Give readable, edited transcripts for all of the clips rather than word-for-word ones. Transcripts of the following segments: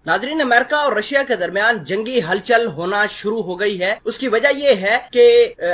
नाजरीन, अमेरिका और रशिया के दरमियान जंगी हलचल होना शुरू हो गई है। उसकी वजह यह है कि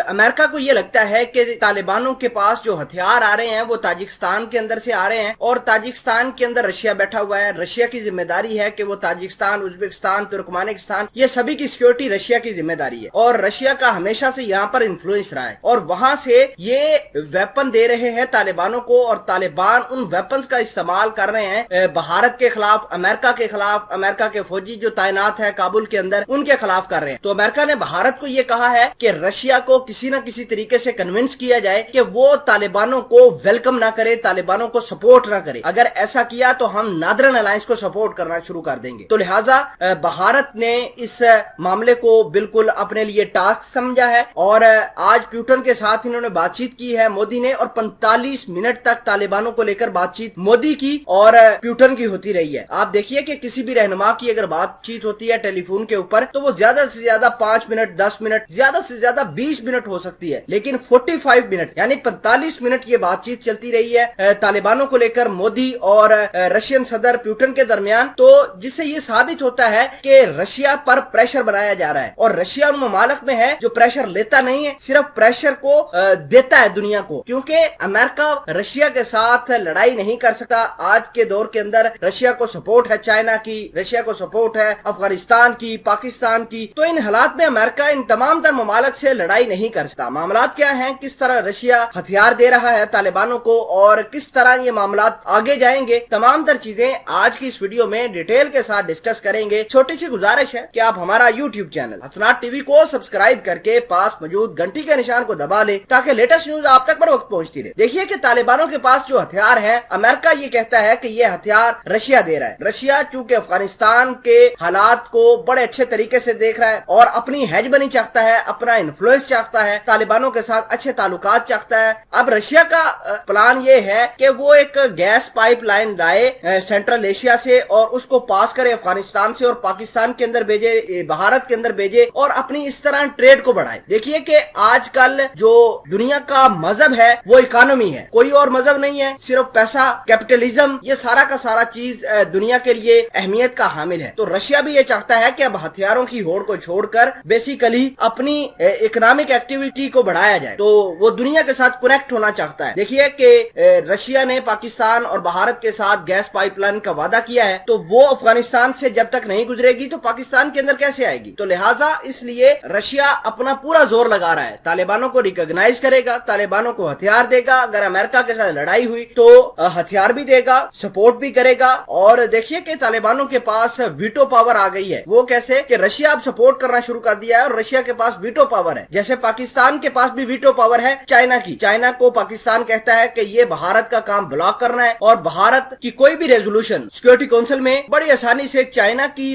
अमेरिका को यह लगता है कि तालिबानों के पास जो हथियार आ रहे हैं वो ताजिकिस्तान के अंदर से आ रहे हैं और ताजिकिस्तान के अंदर रशिया बैठा हुआ है। रशिया की जिम्मेदारी है कि वो ताजिकिस्तान, उज्बेकिस्तान, तुर्कमानिस्तान, ये सभी की सिक्योरिटी रशिया की जिम्मेदारी है और रशिया का हमेशा से यहाँ पर इन्फ्लुएंस रहा है और वहां से ये वेपन दे रहे हैं तालिबानों को और तालिबान उन वेपन्स का इस्तेमाल कर रहे हैं भारत के खिलाफ, अमेरिका के खिलाफ, अमेरिका के फौजी जो तैनात है काबुल के अंदर उनके खिलाफ कर रहे हैं। तो अमेरिका ने भारत को ये कहा है कि रशिया को किसी न किसी तरीके से कन्विंस किया जाए कि वो तालिबानों को वेलकम ना करे, तालिबानों को सपोर्ट ना करे। अगर ऐसा किया तो हम नादरन अलायंस को सपोर्ट करना शुरू कर देंगे। तो लिहाजा भारत ने इस मामले को बिल्कुल अपने लिए टास्क समझा है और आज पुतिन के साथ इन्होंने बातचीत की है मोदी ने, और 45 मिनट तक तालिबानों को लेकर बातचीत मोदी की और पुतिन की होती रही है। आप देखिए कि किसी भी रहनुमा की अगर बातचीत होती है टेलीफोन के ऊपर तो वो ज्यादा से ज्यादा 5 मिनट, 10 मिनट, ज्यादा से ज्यादा 20 मिनट हो सकती है, लेकिन 45 मिनट यानी 45 मिनट ये बातचीत चलती रही है तालिबानों को लेकर मोदी और रशियन सदर पुतिन के दरमियान। तो जिससे ये साबित होता है कि रशिया पर प्रेशर बनाया जा रहा है और रशिया उन ममालिक में है जो प्रेशर लेता नहीं है, सिर्फ प्रेशर को देता है दुनिया को, क्योंकि अमेरिका रशिया के साथ लड़ाई नहीं कर सकता। आज के दौर के अंदर रशिया को सपोर्ट है चाइना की, रशिया को सपोर्ट है अफगानिस्तान की, पाकिस्तान की। तो इन हालात में अमेरिका इन तमाम तर ममालिक से लड़ाई नहीं कर सकता। मामलात क्या हैं, किस तरह रशिया हथियार दे रहा है तालिबानों को और किस तरह ये मामलात आगे जाएंगे, तमाम तर चीजें आज की इस वीडियो में डिटेल के साथ डिस्कस करेंगे। छोटी सी गुजारिश है कि आप हमारा यूट्यूब चैनल हसनात टीवी को सब्सक्राइब करके पास मौजूद घंटी के निशान को दबा ले ताकि लेटेस्ट न्यूज आप तक पर वक्त पहुंचती रहे। देखिए कि तालिबानों के पास जो हथियार है, अमेरिका ये कहता है कि ये हथियार रशिया दे रहा है। रशिया चूंकि अफगानिस्तान के हालात को बड़े अच्छे तरीके से देख रहा है और अपनी हेजमनी चाहता है, अपना इन्फ्लुएंस चाहता है, तालिबानों के साथ अच्छे ताल्लुकात चाहता है। अब रशिया का प्लान ये है कि वो एक गैस पाइपलाइन लाए सेंट्रल एशिया से और उसको पास करे अफगानिस्तान से और पाकिस्तान के अंदर भेजे, भारत के अंदर भेजे और अपनी इस तरह ट्रेड को बढ़ाए। देखिए कि आजकल जो दुनिया का मजहब है वो इकोनॉमी है, कोई और मजहब नहीं है, सिर्फ पैसा, कैपिटलिज्म, ये सारा का सारा चीज दुनिया के लिए अहमियत का हामिल है। तो रशिया भी ये चाहता है कि अब हथियारों की होड़ को छोड़कर बेसिकली अपनी इकोनॉमिक एक्टिविटी को बढ़ाया जाए, तो वो दुनिया के साथ कनेक्ट होना चाहता है। देखिए कि रशिया ने पाकिस्तान और भारत के साथ गैस पाइपलाइन का वादा किया है, तो वो अफगानिस्तान से जब तक नहीं गुजरेगी तो पाकिस्तान के अंदर कैसे आएगी। तो लिहाजा इसलिए रशिया अपना पूरा जोर लगा रहा है, तालिबानों को रिकॉग्नाइज करेगा, तालिबानों को हथियार देगा, अगर अमेरिका के साथ लड़ाई हुई तो हथियार भी देगा, सपोर्ट भी करेगा। और देखिए कि तालिबानों के पास वीटो पावर आ गई है। वो कैसे कि रशिया अब सपोर्ट करना शुरू कर दिया है और रशिया के पास वीटो पावर है, जैसे पाकिस्तान के पास भी वीटो पावर है चाइना की। चाइना को पाकिस्तान कहता है कि ये भारत का काम ब्लॉक करना है और भारत की कोई भी रेजोल्यूशन सिक्योरिटी काउंसिल में बड़ी आसानी से चाइना की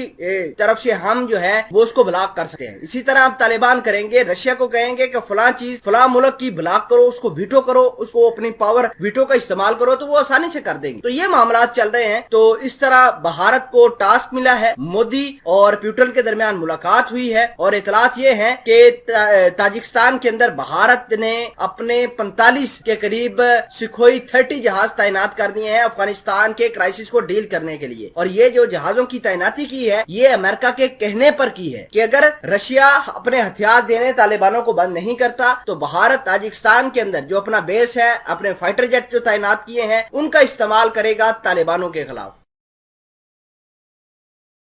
तरफ से हम जो है वो उसको ब्लॉक कर सकते हैं। इसी तरह अब तालिबान करेंगे, रशिया को कहेंगे कि फलां चीज फलां मुल्क की ब्लॉक करो, उसको वीटो करो, उसको अपनी पावर वीटो का इस्तेमाल करो, तो वो आसानी से कर देंगे। तो ये मामलात चल रहे हैं। तो इस तरह भारत को टास्क मिला है, मोदी और पुतिन के दरमियान मुलाकात हुई है और इतलात ये है कि ताजिकिस्तान के अंदर भारत ने अपने 45 के करीब सुखोई 30 जहाज तैनात कर दिए हैं अफगानिस्तान के क्राइसिस को डील करने के लिए। और ये जो जहाजों की तैनाती की है ये अमेरिका के कहने पर की है कि अगर रशिया अपने हथियार देने तालिबानों को बंद नहीं करता तो भारत ताजिकिस्तान के अंदर जो अपना बेस है, अपने फाइटर जेट जो तैनात किए हैं, उनका इस्तेमाल करेगा तालिबानों के खिलाफ।